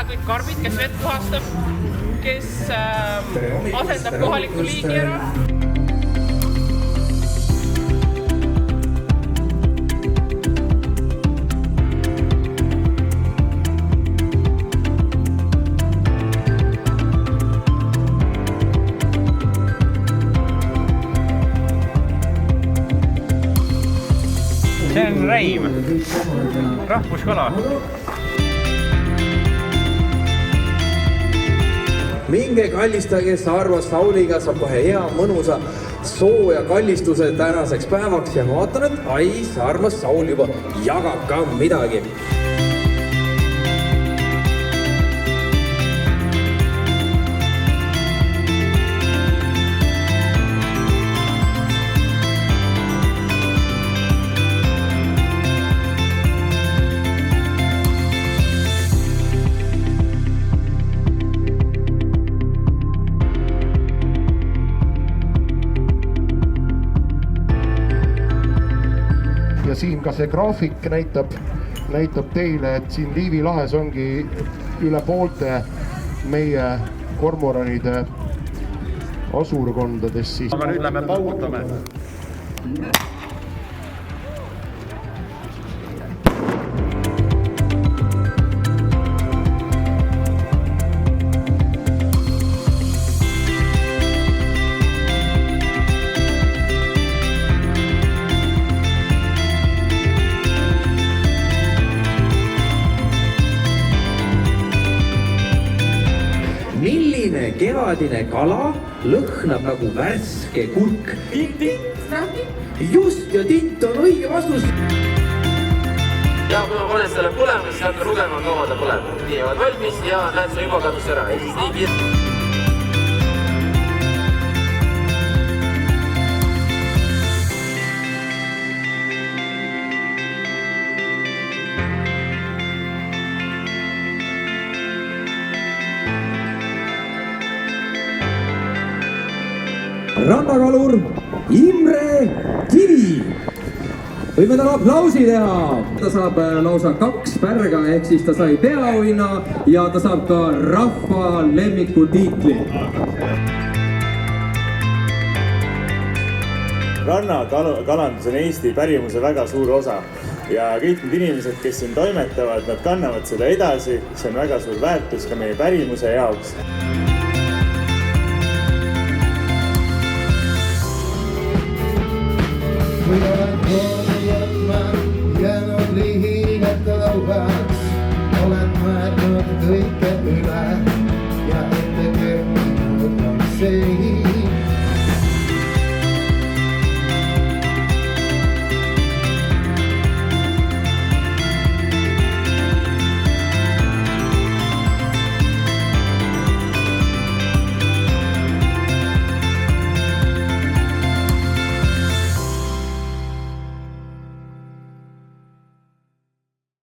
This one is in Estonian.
kõik karbid, kes vett puhastab, kes asendab kohaliku liigi ära. See on räim, rahvuskala. Minge kallistage Saarma Sauliga, saab kohe hea mõnusa sooja kallistuse tänaseks päevaks ja ma vaatan, et ai, Saarma Saul juba jagab ka midagi. Ja siin ka see graafik näitab teile, et siin Liivi lahes ongi üle poolte meie kormoranide asurkondadest siis. Aga nüüd lähme paugutame. Milline kevadine kala lõhnab nagu värske kurk? Just, ja tint on õige vastus. Ja kui ma panen selle põlema, siis hakka lugema, kaua ta põleb. Nii, oled valmis ja näed, see juba kadus ära. Ja siis nii kiirelt. Rannakalur Imre Kivi. Võime talle aplausi teha. Ta saab lausa 2 pärga, ehk siis ta sai peaauhinna ja ta saab ka rahva lemmiku tiitli. Rannakalandus on Eesti pärimuse väga suur osa ja kõik need inimesed, kes siin toimetavad, nad kannavad seda edasi. See on väga suur väärtus ka meie pärimuse jaoks. We are